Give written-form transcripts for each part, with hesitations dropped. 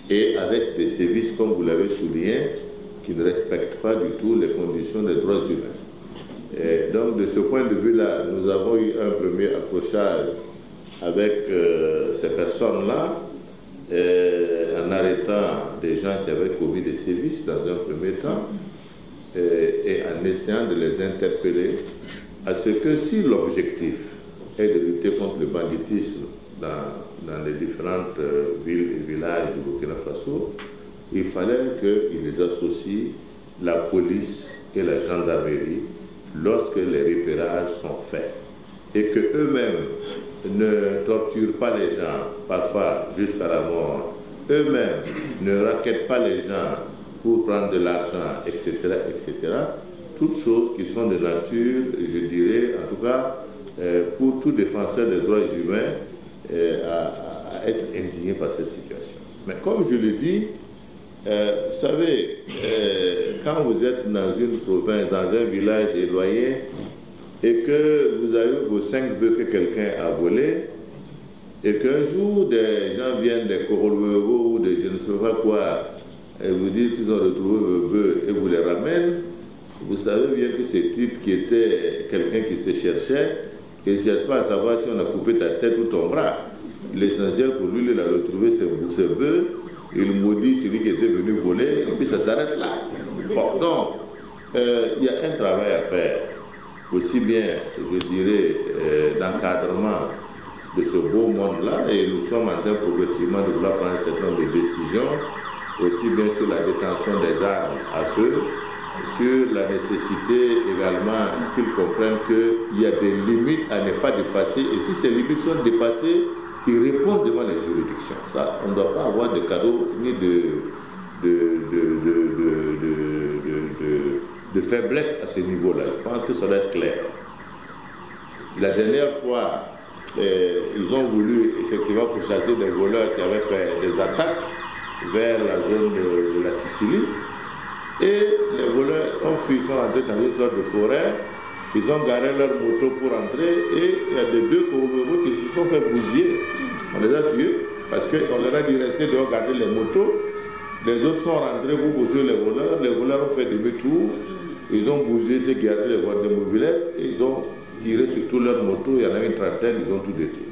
Et avec des services, comme vous l'avez souligné, qui ne respectent pas du tout les conditions des droits humains. Et donc, de ce point de vue-là, nous avons eu un premier accrochage avec ces personnes-là, en arrêtant des gens qui avaient commis des sévices dans un premier temps, et en essayant de les interpeller à ce que si l'objectif est de lutter contre le banditisme dans les différentes villes et villages du Burkina Faso, il fallait qu'ils associent la police et la gendarmerie lorsque les repérages sont faits et qu'eux-mêmes ne torturent pas les gens, parfois jusqu'à la mort, eux-mêmes ne raquettent pas les gens pour prendre de l'argent, etc., etc. Toutes choses qui sont de nature, je dirais, en tout cas, pour tout défenseur des droits humains, à être indigné par cette situation. Mais comme je le dis, vous savez, quand vous êtes dans une province, dans un village éloigné, et que vous avez vos 5 bœufs que quelqu'un a volés, et qu'un jour des gens viennent des Korolwego ou des je ne sais pas quoi, et vous dites qu'ils ont retrouvé vos bœufs et vous les ramènent, vous savez bien que ce type qui était quelqu'un qui se cherchait, il ne cherche pas à savoir si on a coupé ta tête ou ton bras. L'essentiel pour lui, il a retrouvé ses bœufs, il maudit celui qui était venu voler, et puis ça s'arrête là. Bon, donc, il y a un travail à faire, aussi bien, je dirais, d'encadrement de ce beau monde-là, et nous sommes en train progressivement de vouloir prendre un certain nombre de décisions, aussi bien sur la détention des armes à feu, sur la nécessité également qu'ils comprennent qu'il y a des limites à ne pas dépasser, et si ces limites sont dépassées, ils répondent devant les juridictions. Ça, on ne doit pas avoir de cadeau ni de faiblesse à ce niveau-là. Je pense que ça doit être clair. La dernière fois, ils ont voulu effectivement pourchasser des voleurs qui avaient fait des attaques vers la zone de la Sicile. Et les voleurs ont fui, ils sont rentrés dans une sorte de forêt, ils ont garé leur moto pour entrer et il y a des 2 Koromero qui se sont fait bousiller. On les a tués parce qu'on leur a dit rester dehors garder les motos. Les autres sont rentrés pour poursuivre les voleurs ont fait demi-tour, ils ont bousillé ceux qui avaient les voies de mobilette et ils ont tiré sur toutes leurs motos, il y en a une trentaine, ils ont tout détruit.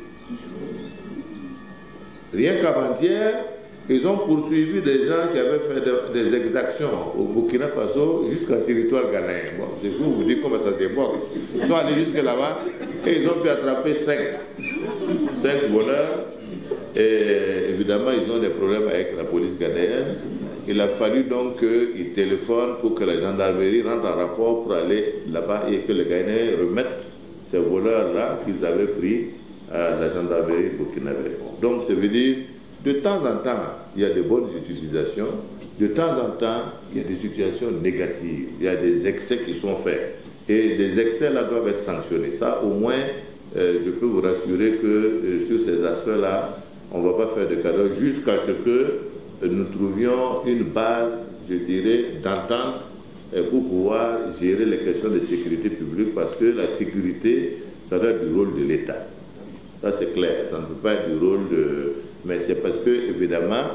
Rien qu'avant-hier, ils ont poursuivi des gens qui avaient fait des exactions au Burkina Faso jusqu'en territoire ghanéen. Bon, je vais vous dire comment ça se déborde. Ils sont allés jusque là-bas et ils ont pu attraper 5 voleurs. Et évidemment, ils ont des problèmes avec la police ghanéenne. Il a fallu donc qu'ils téléphonent pour que la gendarmerie rentre en rapport pour aller là-bas et que les Ghanéens remettent ces voleurs-là qu'ils avaient pris à la gendarmerie burkinabé. Donc, ça veut dire de temps en temps, il y a de bonnes utilisations. De temps en temps, il y a des situations négatives. Il y a des excès qui sont faits. Et des excès-là doivent être sanctionnés. Ça, au moins, je peux vous rassurer que sur ces aspects-là, on ne va pas faire de cadeaux jusqu'à ce que nous trouvions une base, je dirais, d'entente pour pouvoir gérer les questions de sécurité publique parce que la sécurité, ça doit être du rôle de l'État. Ça, c'est clair. Ça ne peut pas être du rôle de... Mais c'est parce que, évidemment,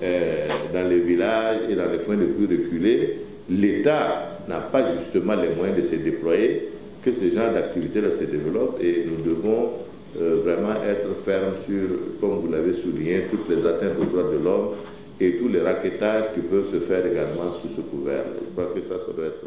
dans les villages et dans les coins les plus reculés, l'État n'a pas justement les moyens de se déployer, que ce genre d'activité-là se développe et nous devons vraiment être fermes sur, comme vous l'avez souligné, toutes les atteintes aux droits de l'homme et tous les raquettages qui peuvent se faire également sous ce couvert. Je crois que ça doit être...